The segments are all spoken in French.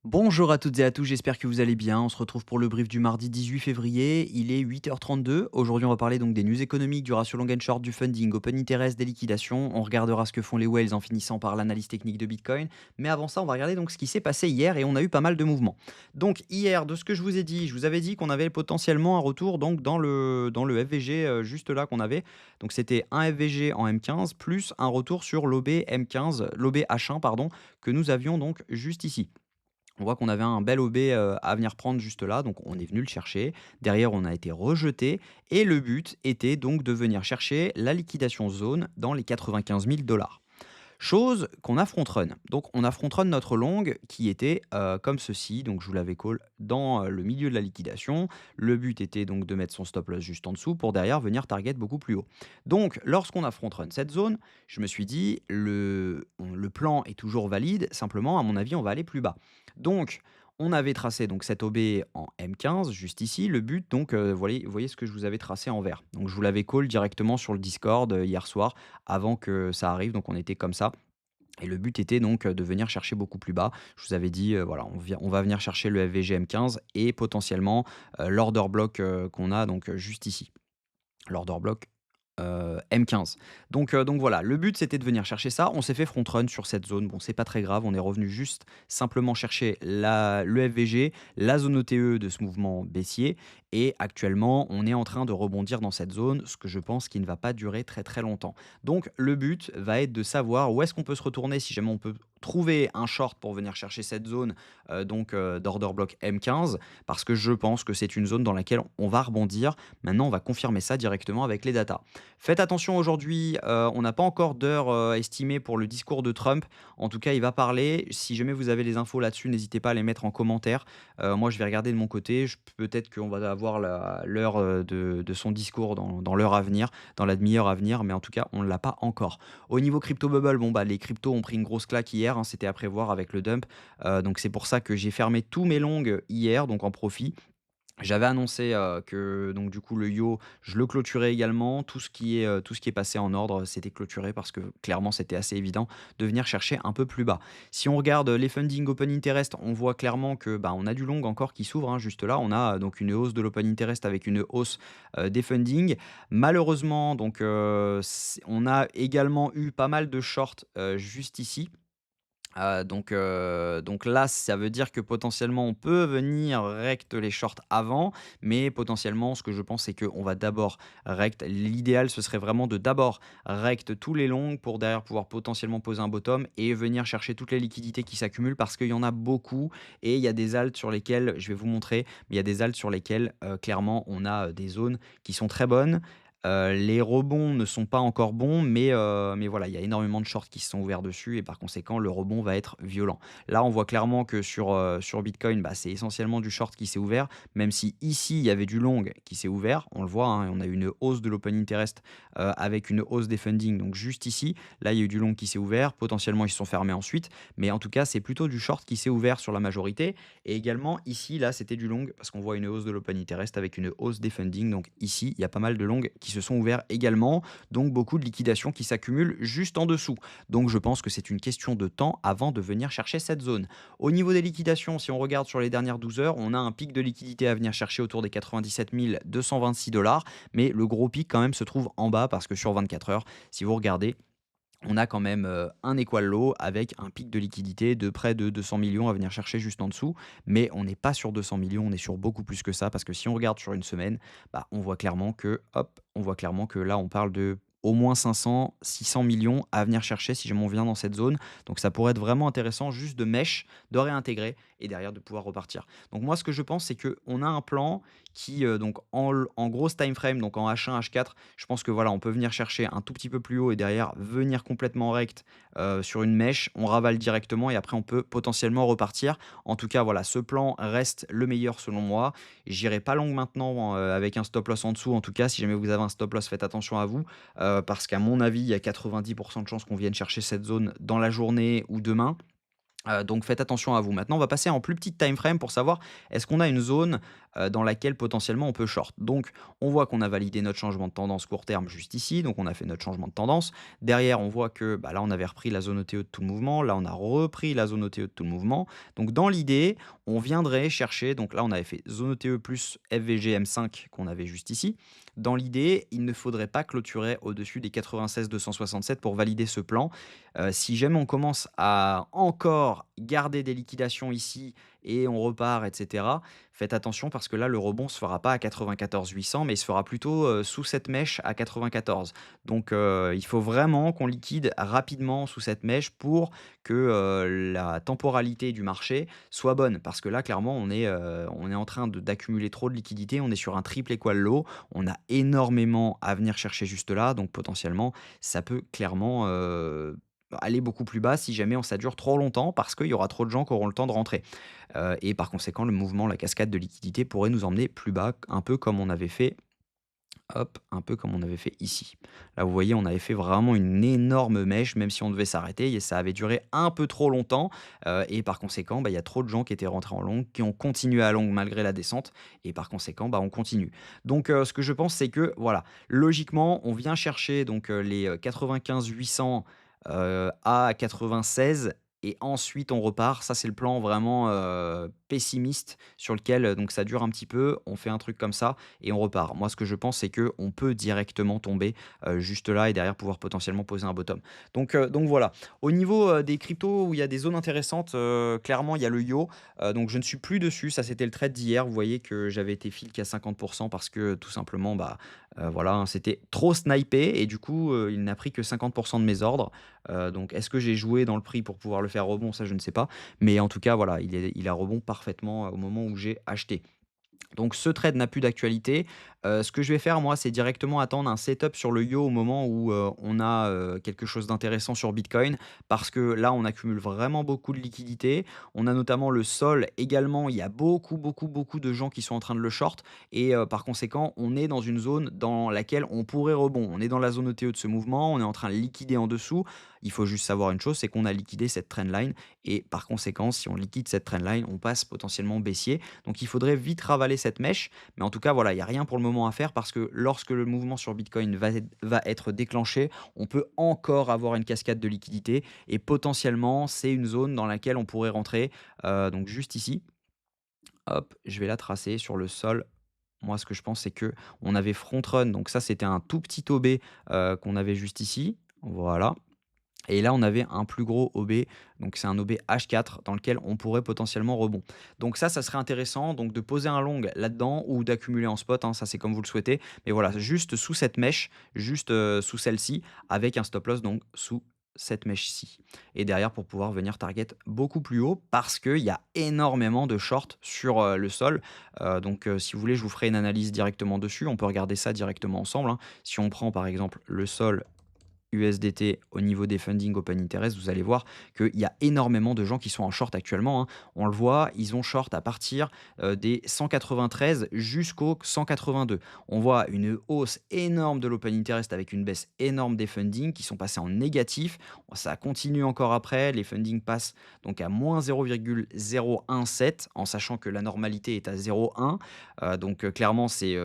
Bonjour à toutes et à tous, j'espère que vous allez bien. On se retrouve pour le brief du mardi 18 février. Il est 8h32. Aujourd'hui, on va parler donc des news économiques, du ratio long and short, du funding, open interest, des liquidations. On regardera ce que font les whales en finissant par l'analyse technique de Bitcoin. Mais avant ça, on va regarder donc ce qui s'est passé hier et on a eu pas mal de mouvements. Donc hier, de ce que je vous ai dit, je vous avais dit qu'on avait potentiellement un retour donc dans le FVG juste là qu'on avait. Donc c'était un FVG en M15 plus un retour sur l'OB M15, l'OB H1 pardon, que nous avions donc juste ici. On voit qu'on avait un bel OB, à venir prendre juste là, donc on est venu le chercher. Derrière, on a été rejeté et le but était donc de venir chercher la liquidation zone dans les 95 000 $. Chose qu'on a front run. Donc on a front run notre longue qui était, comme ceci, donc je vous l'avais call dans, le milieu de la liquidation. Le but était donc de mettre son stop loss juste en dessous pour derrière venir target beaucoup plus haut. Donc lorsqu'on a front run cette zone, je me suis dit: «Le plan est toujours valide, simplement à mon avis on va aller plus bas». Donc on avait tracé donc cet OB en M15 juste ici. Le but donc, vous voyez ce que je vous avais tracé en vert. Donc je vous l'avais call directement sur le Discord, hier soir avant que ça arrive, donc on était comme ça. Et le but était donc, de venir chercher beaucoup plus bas. Je vous avais dit, voilà, on va venir chercher le FVG M15 et potentiellement, l'order block, qu'on a donc, juste ici. L'order block, M15. Donc voilà, le but c'était de venir chercher ça. On s'est fait front run sur cette zone. Bon, c'est pas très grave, on est revenu juste simplement chercher le FVG, la zone OTE de ce mouvement baissier et actuellement, on est en train de rebondir dans cette zone, ce que je pense qui ne va pas durer très, très longtemps. Donc le but va être de savoir où est-ce qu'on peut se retourner si jamais on peut trouver un short pour venir chercher cette zone, d'order block M15 parce que je pense que c'est une zone dans laquelle on va rebondir. Maintenant, on va confirmer ça directement avec les datas. Faites attention aujourd'hui, on n'a pas encore d'heure, estimée pour le discours de Trump. En tout cas, il va parler. Si jamais vous avez les infos là-dessus, n'hésitez pas à les mettre en commentaire. Moi, je vais regarder de mon côté. Peut-être qu'on va avoir l'heure, de son discours dans l'heure à venir, dans la demi-heure à venir, mais en tout cas, on ne l'a pas encore. Au niveau crypto bubble, bon, bah, les cryptos ont pris une grosse claque hier, hein, c'était à prévoir avec le dump. Donc c'est pour ça que j'ai fermé tous mes longs hier, donc en profit. J'avais annoncé, que donc du coup le Yo, je le clôturais également. Tout ce qui est passé en ordre, c'était clôturé parce que clairement c'était assez évident de venir chercher un peu plus bas. Si on regarde les funding open interest, on voit clairement que, bah, on a du long encore qui s'ouvre, hein, juste là. On a, donc une hausse de l'open interest avec une hausse, des funding. Malheureusement donc, on a également eu pas mal de shorts, juste ici. Donc là, ça veut dire que potentiellement on peut venir rect les shorts avant, mais potentiellement ce que je pense c'est qu'on va d'abord rect l'idéal ce serait vraiment de d'abord rect tous les longs pour derrière pouvoir potentiellement poser un bottom et venir chercher toutes les liquidités qui s'accumulent parce qu'il y en a beaucoup et il y a des alts sur lesquels je vais vous montrer, mais il y a des alts sur lesquels, clairement on a, des zones qui sont très bonnes. Les rebonds ne sont pas encore bons, mais voilà, il y a énormément de shorts qui se sont ouverts dessus et par conséquent, le rebond va être violent. Là, on voit clairement que sur Bitcoin, bah, c'est essentiellement du short qui s'est ouvert, même si ici, il y avait du long qui s'est ouvert. On le voit, hein, on a eu une hausse de l'open interest, avec une hausse des funding. Donc juste ici, là, il y a eu du long qui s'est ouvert. Potentiellement, ils se sont fermés ensuite. Mais en tout cas, c'est plutôt du short qui s'est ouvert sur la majorité. Et également, ici, là, c'était du long parce qu'on voit une hausse de l'open interest avec une hausse des funding. Donc ici, il y a pas mal de longs qui se sont ouverts également. Donc beaucoup de liquidations qui s'accumulent juste en dessous. Donc je pense que c'est une question de temps avant de venir chercher cette zone. Au niveau des liquidations, si on regarde sur les dernières 12 heures, on a un pic de liquidité à venir chercher autour des 97 226 $. Mais le gros pic quand même se trouve en bas parce que sur 24 heures, si vous regardez, on a quand même, un equal low avec un pic de liquidité de près de 200 millions à venir chercher juste en dessous. Mais on n'est pas sur 200 millions, on est sur beaucoup plus que ça parce que si on regarde sur une semaine, bah, on voit clairement que hop, on voit clairement que là, on parle de au moins 500-600 millions à venir chercher si jamais on vient dans cette zone. Donc ça pourrait être vraiment intéressant juste de mesh, de réintégrer et derrière de pouvoir repartir. Donc moi, ce que je pense, c'est qu'on a un plan qui, donc en grosse time frame, donc en H1, H4, je pense que voilà, on peut venir chercher un tout petit peu plus haut et derrière venir complètement rect, sur une mèche. On ravale directement et après on peut potentiellement repartir. En tout cas, voilà, ce plan reste le meilleur selon moi. J'irai pas long maintenant, avec un stop loss en dessous. En tout cas, si jamais vous avez un stop loss, faites attention à vous, parce qu'à mon avis, il y a 90 de chances qu'on vienne chercher cette zone dans la journée ou demain. Donc faites attention à vous. Maintenant, on va passer en plus petite time frame pour savoir est-ce qu'on a une zone, dans laquelle potentiellement on peut short. Donc on voit qu'on a validé notre changement de tendance court terme juste ici, donc on a fait notre changement de tendance. Derrière, on voit que, bah, là, on avait repris la zone OTE de tout le mouvement. Là, on a repris la zone OTE de tout le mouvement. Donc dans l'idée, on viendrait chercher donc là, on avait fait zone OTE plus FVG M5 qu'on avait juste ici. Dans l'idée, il ne faudrait pas clôturer au-dessus des 96 267 pour valider ce plan. Si jamais on commence à encore garder des liquidations ici et on repart et cetera, faites attention parce que là, le rebond ne se fera pas à 94 800 mais il se fera plutôt, sous cette mèche à 94. Donc il faut vraiment qu'on liquide rapidement sous cette mèche pour que, la temporalité du marché soit bonne. Parce que là, clairement, on est en train d'accumuler trop de liquidités, on est sur un triple équal low, on a énormément à venir chercher juste là, donc potentiellement, ça peut clairement, aller beaucoup plus bas si jamais ça dure trop longtemps parce qu'il y aura trop de gens qui auront le temps de rentrer. Et par conséquent, le mouvement, la cascade de liquidité pourrait nous emmener plus bas, un peu comme on avait fait, hop, un peu comme on avait fait ici. Là, vous voyez, on avait fait vraiment une énorme mèche, même si on devait s'arrêter et ça avait duré un peu trop longtemps. Et par conséquent, bah, il y a trop de gens qui étaient rentrés en long, qui ont continué à long malgré la descente et par conséquent, bah, on continue. Donc ce que je pense, c'est que voilà, logiquement, on vient chercher donc les, 95 800, à 96 et ensuite on repart. Ça, c'est le plan vraiment, pessimiste sur lequel, donc ça dure un petit peu, on fait un truc comme ça et on repart. Moi, ce que je pense, c'est que on peut directement tomber, juste là et derrière pouvoir potentiellement poser un bottom. Donc voilà. Au niveau, des cryptos où il y a des zones intéressantes, clairement, il y a le Yo. Donc je ne suis plus dessus. Ça, c'était le trade d'hier. Vous voyez que j'avais été fill qu'à 50 parce que tout simplement, bah, voilà, hein, c'était trop snipé et du coup, il n'a pris que 50 de mes ordres. Donc est-ce que j'ai joué dans le prix pour pouvoir le faire rebond? Ça, je ne sais pas. Mais en tout cas, voilà, il a rebond parfaitement, au moment où j'ai acheté. Donc ce trade n'a plus d'actualité. Ce que je vais faire moi, c'est directement attendre un setup sur le Yo au moment où, on a, quelque chose d'intéressant sur Bitcoin. Parce que là, on accumule vraiment beaucoup de liquidités. On a notamment le Sol également, il y a beaucoup, beaucoup, beaucoup de gens qui sont en train de le short et par conséquent, on est dans une zone dans laquelle on pourrait rebond. On est dans la zone ETE de ce mouvement, on est en train de liquider en dessous. Il faut juste savoir une chose, c'est qu'on a liquidé cette trendline et par conséquent, si on liquide cette trendline, on passe potentiellement baissier. Donc il faudrait vite ravaler cette mèche. Mais en tout cas, voilà, il y a rien pour le moment à faire parce que lorsque le mouvement sur Bitcoin va être déclenché, on peut encore avoir une cascade de liquidités et potentiellement, c'est une zone dans laquelle on pourrait rentrer. Donc juste ici, hop, je vais la tracer sur le sol. Moi, ce que je pense, c'est que on avait front run, donc ça, c'était un tout petit OB, qu'on avait juste ici. Voilà. Et là, on avait un plus gros OB, donc c'est un OB H4 dans lequel on pourrait potentiellement rebond. Donc ça serait intéressant donc de poser un long là-dedans ou d'accumuler en spot, hein, ça c'est comme vous le souhaitez. Mais voilà, juste sous cette mèche, juste, sous celle-ci, avec un stop loss donc sous cette mèche-ci. Et derrière pour pouvoir venir target beaucoup plus haut parce qu'il y a énormément de short sur, le sol. Si vous voulez, je vous ferai une analyse directement dessus. On peut regarder ça directement ensemble, hein. Si on prend par exemple le sol USDT au niveau des funding open interest, vous allez voir qu'il y a énormément de gens qui sont en short actuellement, hein. On le voit, ils ont short à partir des 193 jusqu'au 182. On voit une hausse énorme de l'open interest avec une baisse énorme des funding qui sont passés en négatif. Ça continue encore après. Les funding passent donc à moins 0,017 en sachant que la normalité est à 0,1. Clairement, c'est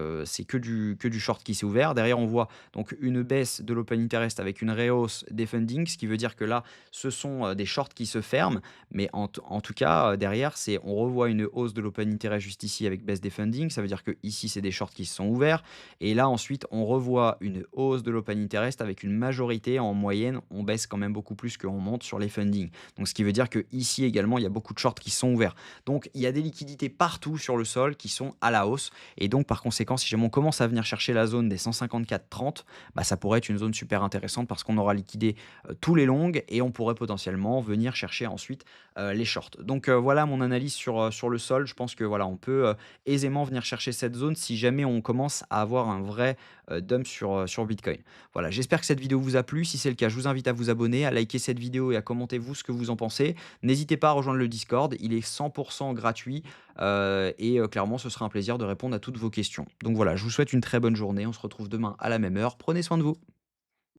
que du short qui s'est ouvert. Derrière, on voit donc une baisse de l'open interest avec une rehausse des fundings, ce qui veut dire que là, ce sont des shorts qui se ferment. Mais en tout cas, derrière, on revoit une hausse de l'open interest juste ici avec baisse des fundings. Ça veut dire que ici, c'est des shorts qui se sont ouverts. Et là, ensuite, on revoit une hausse de l'open interest avec une majorité en moyenne. On baisse quand même beaucoup plus qu'on monte sur les fundings. Donc, ce qui veut dire que ici également, il y a beaucoup de shorts qui sont ouverts. Donc, il y a des liquidités partout sur le sol qui sont à la hausse. Et donc, par conséquent, si jamais on commence à venir chercher la zone des 154,30, bah, ça pourrait être une zone super intéressante parce qu'on aura liquidé tous les longs et on pourrait potentiellement venir chercher ensuite les shorts. Voilà mon analyse sur le sol. Je pense que voilà, on peut aisément venir chercher cette zone si jamais on commence à avoir un vrai dump sur Bitcoin. Voilà, j'espère que cette vidéo vous a plu. Si c'est le cas, je vous invite à vous abonner, à liker cette vidéo et à commenter vous ce que vous en pensez. N'hésitez pas à rejoindre le Discord, il est 100% gratuit clairement ce sera un plaisir de répondre à toutes vos questions. Donc voilà, je vous souhaite une très bonne journée, on se retrouve demain à la même heure. Prenez soin de vous.